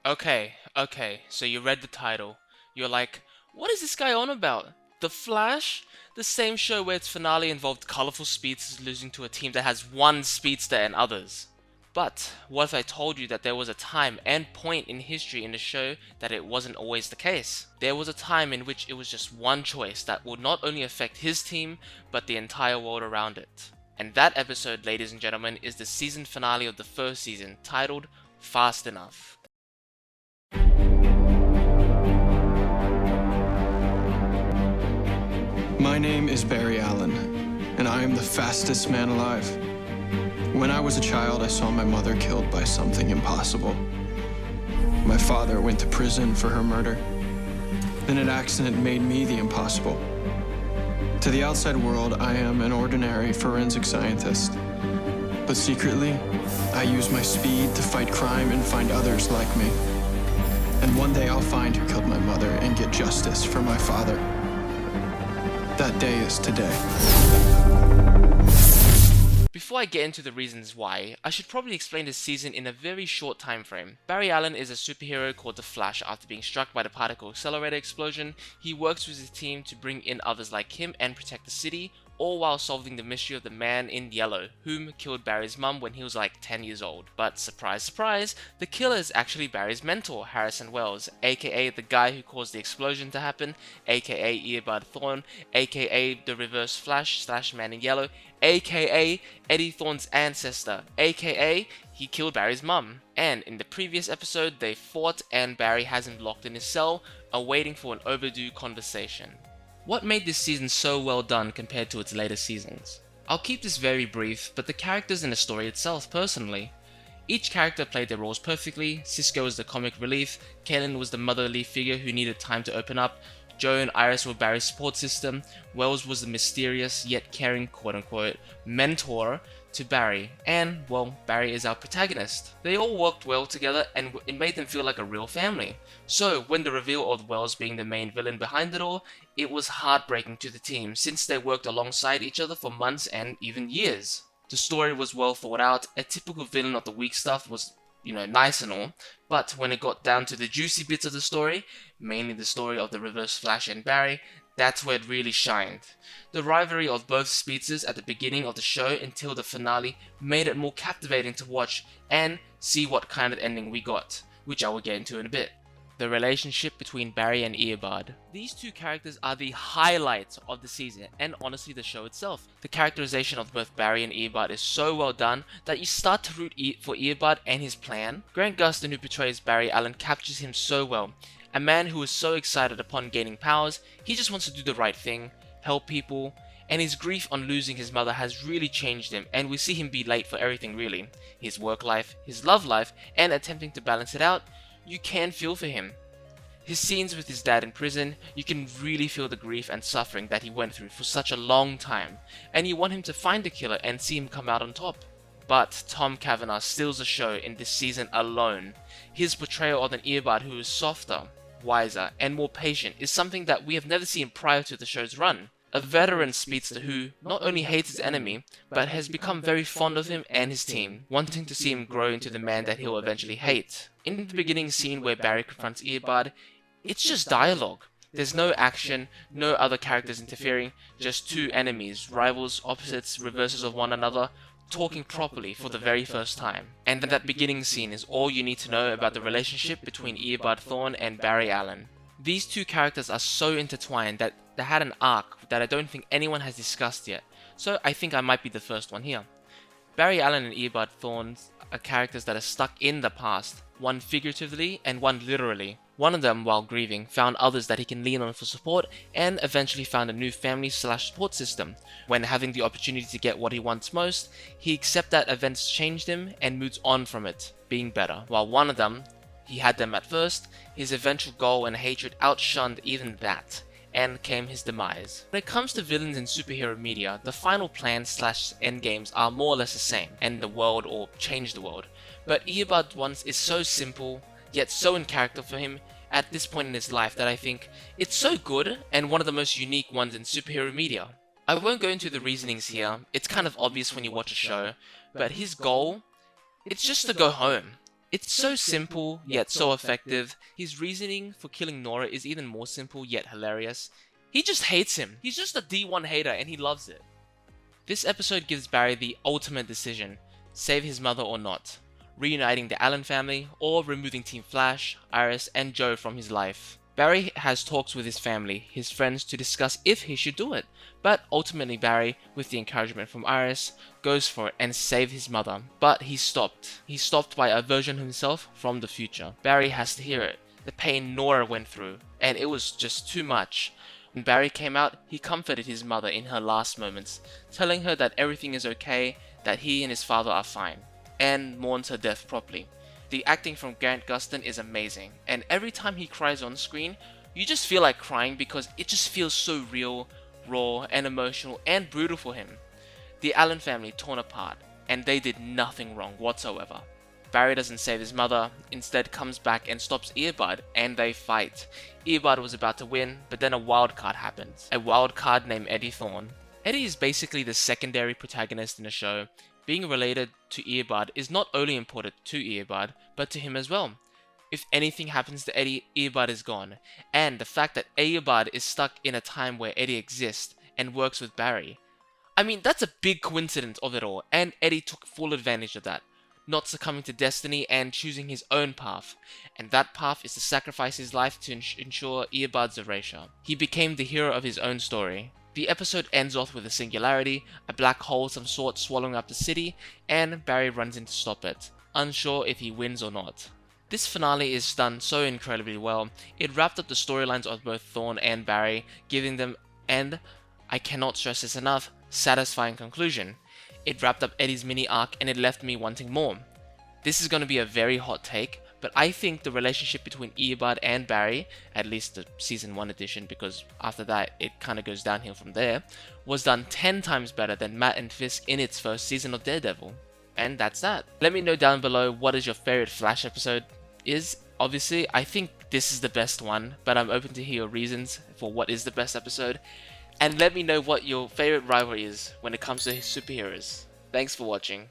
Okay, so you read the title. You're like, what is this guy on about? The Flash? The same show where its finale involved colorful speedsters losing to a team that has one speedster and others. But what if I told you that there was a time and point in history in the show that it wasn't always the case? There was a time in which it was just one choice that would not only affect his team, but the entire world around it. And that episode, ladies and gentlemen, is the season finale of the first season, titled Fast Enough. My name is Barry Allen, and I am the fastest man alive. When I was a child, I saw my mother killed by something impossible. My father went to prison for her murder. Then an accident made me the impossible. To the outside world, I am an ordinary forensic scientist. But secretly, I use my speed to fight crime and find others like me. And one day I'll find who killed my mother and get justice for my father. That day is today. Before I get into the reasons why, I should probably explain this season in a very short time frame. Barry Allen is a superhero called the Flash. After being struck by the particle accelerator explosion, he works with his team to bring in others like him and protect the city, all while solving the mystery of the man in yellow, whom killed Barry's mum when he was like 10 years old. But surprise surprise, the killer is actually Barry's mentor, Harrison Wells, aka the guy who caused the explosion to happen, aka Eobard Thawne, aka the Reverse Flash / Man in Yellow, aka Eddie Thawne's ancestor, aka he killed Barry's mum. And in the previous episode, they fought and Barry has him locked in his cell, awaiting for an overdue conversation. What made this season so well done compared to its later seasons? I'll keep this very brief, but the characters and the story itself personally. Each character played their roles perfectly. Cisco was the comic relief, Kaylin was the motherly figure who needed time to open up, Joe and Iris were Barry's support system, Wells was the mysterious yet caring quote-unquote mentor to Barry, and, well, Barry is our protagonist. They all worked well together and it made them feel like a real family. So, when the reveal of Wells being the main villain behind it all, it was heartbreaking to the team since they worked alongside each other for months and even years. The story was well thought out, a typical villain of the week stuff was nice and all, but when it got down to the juicy bits of the story, mainly the story of the Reverse Flash and Barry, that's where it really shined. The rivalry of both speedsters at the beginning of the show until the finale made it more captivating to watch and see what kind of ending we got, which I will get into in a bit. The relationship between Barry and Eobard. These two characters are the highlights of the season and honestly the show itself. The characterization of both Barry and Eobard is so well done that you start to root for Eobard and his plan. Grant Gustin, who portrays Barry Allen, captures him so well. A man who is so excited upon gaining powers, he just wants to do the right thing, help people, and his grief on losing his mother has really changed him, and we see him be late for everything really. His work life, his love life, and attempting to balance it out, you can feel for him. His scenes with his dad in prison, you can really feel the grief and suffering that he went through for such a long time, and you want him to find the killer and see him come out on top. But Tom Cavanagh steals the show in this season alone. His portrayal of an Eobard who is softer, wiser, and more patient is something that we have never seen prior to the show's run. A veteran speedster who not only hates his enemy, but has become very fond of him and his team, wanting to see him grow into the man that he'll eventually hate. In the beginning scene where Barry confronts Eobard, it's just dialogue. There's no action, no other characters interfering, just two enemies, rivals, opposites, reverses of one another, talking properly for the very first time. And that beginning scene is all you need to know about the relationship between Eobard Thawne and Barry Allen. These two characters are so intertwined that they had an arc that I don't think anyone has discussed yet, so I think I might be the first one here. Barry Allen and Eobard Thawne are characters that are stuck in the past, one figuratively and one literally. One of them, while grieving, found others that he can lean on for support and eventually found a new family / support system. When having the opportunity to get what he wants most, he accepts that events changed him and moves on from it, being better. While one of them, he had them at first, his eventual goal and hatred outshined even that, and came his demise. When it comes to villains in superhero media, the final plan / endgames are more or less the same, end the world or change the world. But Eobard once is so simple, yet so in character for him at this point in his life that I think it's so good and one of the most unique ones in superhero media. I won't go into the reasonings here, it's kind of obvious when you watch a show, but his goal, it's just to go home. It's so simple, yet so effective. His reasoning for killing Nora is even more simple, yet hilarious. He just hates him. He's just a D1 hater, and he loves it. This episode gives Barry the ultimate decision: save his mother or not, reuniting the Allen family, or removing Team Flash, Iris, and Joe from his life. Barry has talks with his family, his friends, to discuss if he should do it, but ultimately Barry, with the encouragement from Iris, goes for it and saves his mother. But he's stopped. He's stopped by a version of himself from the future. Barry has to hear it, the pain Nora went through, and it was just too much. When Barry came out, he comforted his mother in her last moments, telling her that everything is okay, that he and his father are fine, and mourns her death properly. The acting from Grant Gustin is amazing, and every time he cries on screen, you just feel like crying because it just feels so real, raw, and emotional, and brutal for him. The Allen family torn apart, and they did nothing wrong whatsoever. Barry doesn't save his mother, instead comes back and stops Earbud, and they fight. Earbud was about to win, but then a wild card happens. A wild card named Eddie Thawne. Eddie is basically the secondary protagonist in the show. Being related to Earbud is not only important to Earbud, but to him as well. If anything happens to Eddie, Earbud is gone. And the fact that Earbud is stuck in a time where Eddie exists and works with Barry. I mean, that's a big coincidence of it all, and Eddie took full advantage of that, not succumbing to destiny and choosing his own path. And that path is to sacrifice his life to ensure Earbud's erasure. He became the hero of his own story. The episode ends off with a singularity, a black hole of some sort swallowing up the city, and Barry runs in to stop it, unsure if he wins or not. This finale is done so incredibly well. It wrapped up the storylines of both Thawne and Barry, giving them, and I cannot stress this enough, satisfying conclusion. It wrapped up Eddie's mini arc and it left me wanting more. This is going to be a very hot take, but I think the relationship between Earbud and Barry, at least the season 1 edition, because after that it kind of goes downhill from there, was done 10 times better than Matt and Fisk in its first season of Daredevil. And that's that. Let me know down below what is your favorite Flash episode is. Obviously, I think this is the best one, but I'm open to hear your reasons for what is the best episode. And let me know what your favorite rivalry is when it comes to superheroes. Thanks for watching.